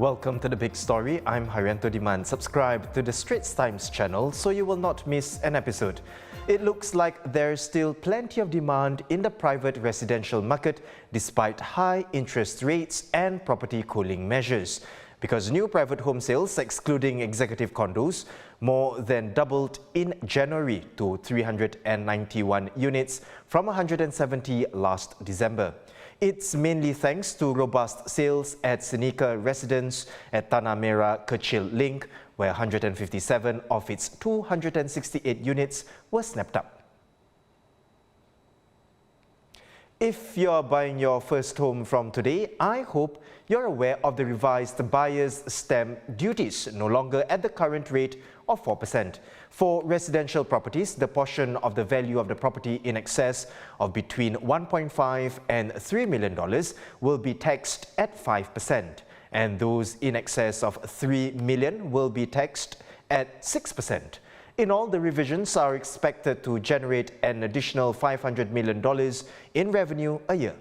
Welcome to The Big Story. I'm Haryanto Diman. Subscribe to the Straits Times channel so you will not miss an episode. It looks like there's still plenty of demand in the private residential market despite high interest rates and property cooling measures. Because new private home sales, excluding executive condos, more than doubled in January to 391 units from 170 last December. It's mainly thanks to robust sales at Seneca Residence at Tanah Merah Kechil Link, where 157 of its 268 units were snapped up. If you're buying your first home from today, I hope you're aware of the revised buyer's stamp duties, no longer at the current rate of 4%. For residential properties, the portion of the value of the property in excess of between $1.5 and $3 million will be taxed at 5%, and those in excess of $3 million will be taxed at 6%. In all, the revisions are expected to generate an additional $500 million in revenue a year.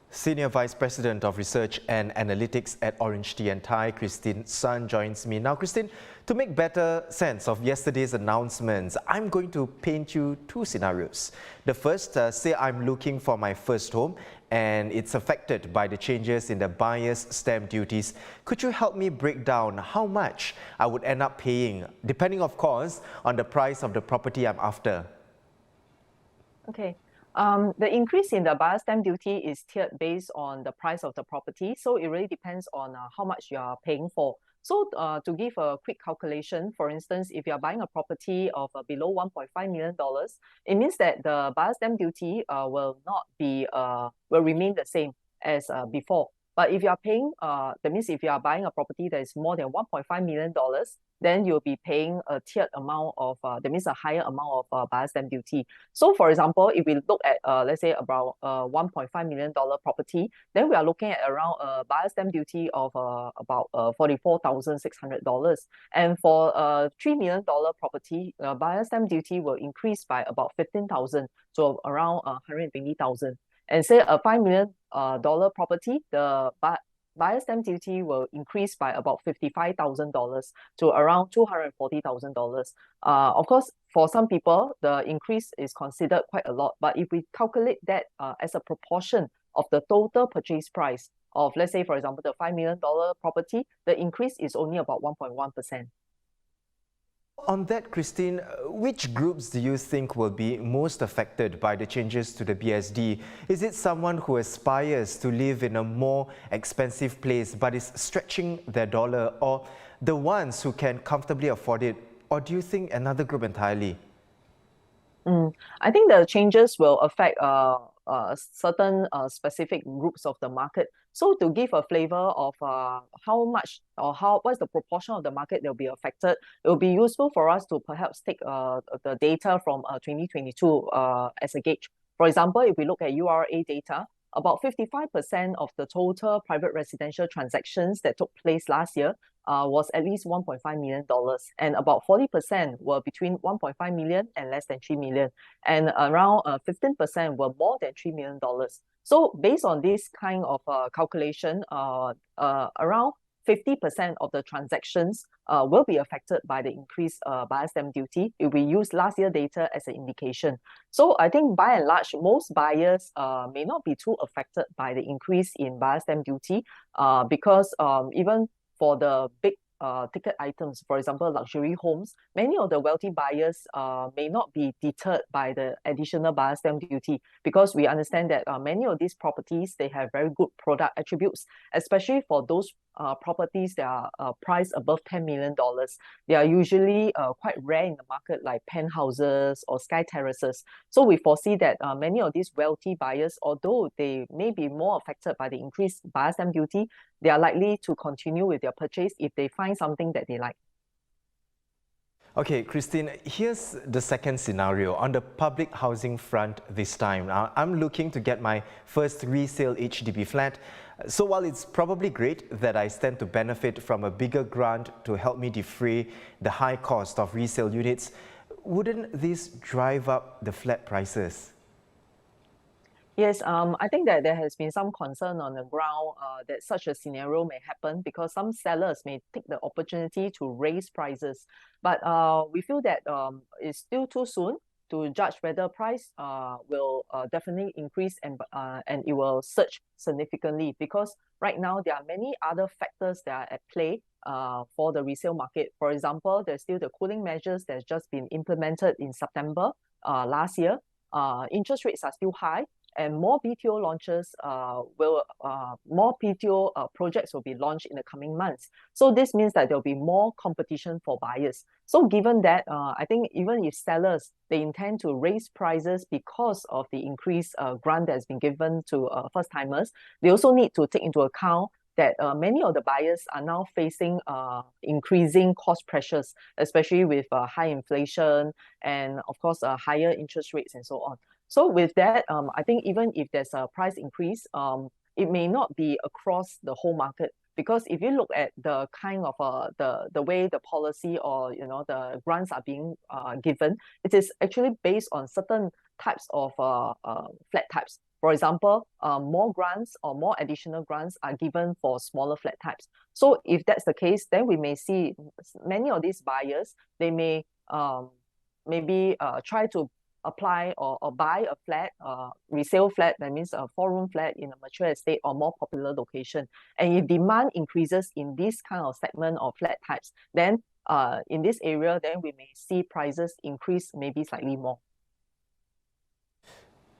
Senior Vice President of Research and Analytics at Orange Tea and Thai, Christine Sun, joins me now. Christine, to make better sense of yesterday's announcements, I'm going to paint you two scenarios. The first, say I'm looking for my first home and it's affected by the changes in the buyer's stamp duties. Could you help me break down how much I would end up paying, depending of course on the price of the property I'm after? Okay. The increase in the buyer's stamp duty is tiered based on the price of the property. So it really depends on how much you are paying for. So to give a quick calculation, for instance, if you are buying a property of below $1.5 million, it means that the buyer's stamp duty will remain the same as before. But if you are paying, that means if you are buying a property that is more than $1.5 million, then you'll be paying a tiered amount of, that means a higher amount of buyer's stamp duty. So for example, if we look at, let's say about $1.5 million property, then we are looking at around a buyer's stamp duty of about $44,600. And for a $3 million property, buyer's stamp duty will increase by about $15,000, so around $120,000. And say a $5 million property, the buyer's stamp duty will increase by about $55,000 to around $240,000. Of course, for some people, the increase is considered quite a lot. But if we calculate that as a proportion of the total purchase price of, let's say, for example, the $5 million property, the increase is only about 1.1%. On that, Christine, which groups do you think will be most affected by the changes to the BSD? Is it someone who aspires to live in a more expensive place but is stretching their dollar, or the ones who can comfortably afford it? Or do you think another group entirely? I think the changes will affect certain specific groups of the market. So to give a flavor of how much or what's the proportion of the market that will be affected, it will be useful for us to perhaps take the data from 2022 as a gauge. For example, if we look at URA data, about 55% of the total private residential transactions that took place last year was at least $1.5 million, and about 40% were between $1.5 million and less than $3 million, and around 15% were more than $3 million. So based on this kind of calculation, around 50% of the transactions will be affected by the increased buyer's stamp duty if we use last year data as an indication. So I think by and large, most buyers may not be too affected by the increase in buyer's stamp duty because even for the big ticket items, for example, luxury homes, many of the wealthy buyers may not be deterred by the additional buyer's stamp duty, because we understand that many of these properties, they have very good product attributes, especially for those properties that are priced above $10 million. They are usually quite rare in the market, like penthouses or sky terraces. So we foresee that many of these wealthy buyers, although they may be more affected by the increased buyer's stamp duty, they are likely to continue with their purchase if they find something that they like. Okay, Christine, here's the second scenario on the public housing front this time. Now, I'm looking to get my first resale HDB flat. So while it's probably great that I stand to benefit from a bigger grant to help me defray the high cost of resale units, wouldn't this drive up the flat prices? Yes, I think that there has been some concern on the ground that such a scenario may happen because some sellers may take the opportunity to raise prices. But we feel that it's still too soon to judge whether price will definitely increase and it will surge significantly because right now there are many other factors that are at play for the resale market. For example, there's still the cooling measures that's just been implemented in September last year. Interest rates are still high and more BTO launches more BTO projects will be launched in the coming months. So this means that there'll be more competition for buyers. So given that, I think even if sellers, they intend to raise prices because of the increased grant that has been given to first timers, they also need to take into account that many of the buyers are now facing increasing cost pressures, especially with high inflation and of course higher interest rates and so on. So with that, I think even if there's a price increase, it may not be across the whole market because if you look at the kind of the way the policy or the grants are being given, it is actually based on certain types of flat types. For example, more grants or more additional grants are given for smaller flat types. So if that's the case, then we may see many of these buyers, they may maybe try to apply or buy a flat, resale flat, that means a 4-room flat in a mature estate or more popular location. And if demand increases in this kind of segment of flat types, then in this area, then we may see prices increase maybe slightly more.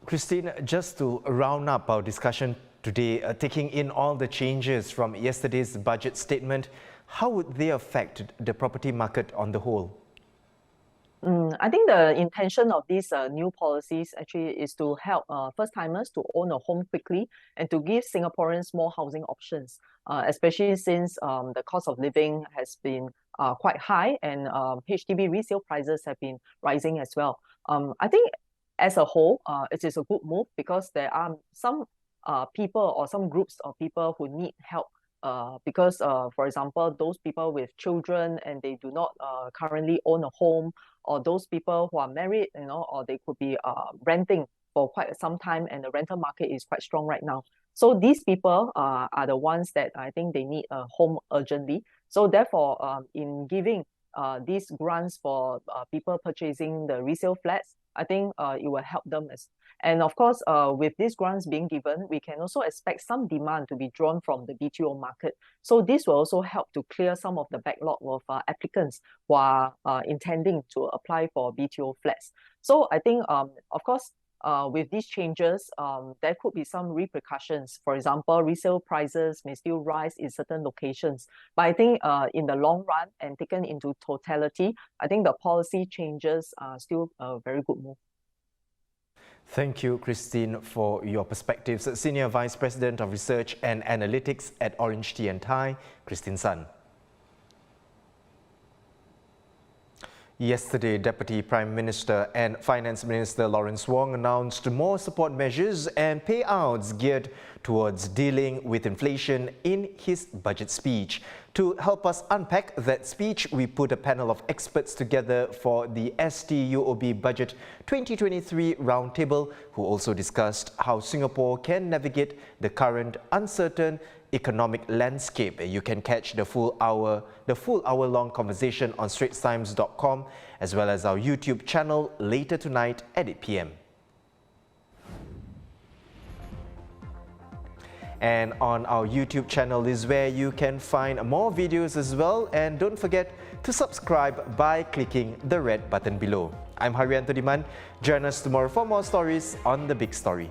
Christine, just to round up our discussion today, taking in all the changes from yesterday's budget statement, how would they affect the property market on the whole? I think the intention of these new policies actually is to help first-timers to own a home quickly and to give Singaporeans more housing options, especially since the cost of living has been quite high and HDB resale prices have been rising as well. I think as a whole, it is a good move because there are some people or some groups of people who need help because, for example, those people with children and they do not currently own a home, or those people who are married, or they could be renting for quite some time and the rental market is quite strong right now. So these people are the ones that I think they need a home urgently. So therefore, in giving these grants for people purchasing the resale flats, I think it will help them. And of course, with these grants being given, we can also expect some demand to be drawn from the BTO market. So this will also help to clear some of the backlog of applicants who are intending to apply for BTO flats. So I think, of course, with these changes, there could be some repercussions. For example, resale prices may still rise in certain locations. But I think in the long run and taken into totality, I think the policy changes are still a very good move. Thank you, Christine, for your perspectives. Senior Vice President of Research and Analytics at Orange Tea and Thai, Christine Sun. Yesterday, Deputy Prime Minister and Finance Minister Lawrence Wong announced more support measures and payouts geared towards dealing with inflation in his budget speech. To help us unpack that speech, we put a panel of experts together for the ST-UOB Budget 2023 Roundtable, who also discussed how Singapore can navigate the current uncertain economic landscape. You can catch the full hour-long conversation on straitstimes.com as well as our YouTube channel later tonight at 8 p.m. And on our YouTube channel is where you can find more videos as well. And don't forget to subscribe by clicking the red button below. I'm Haryanto Diman. Join us tomorrow for more stories on The Big Story.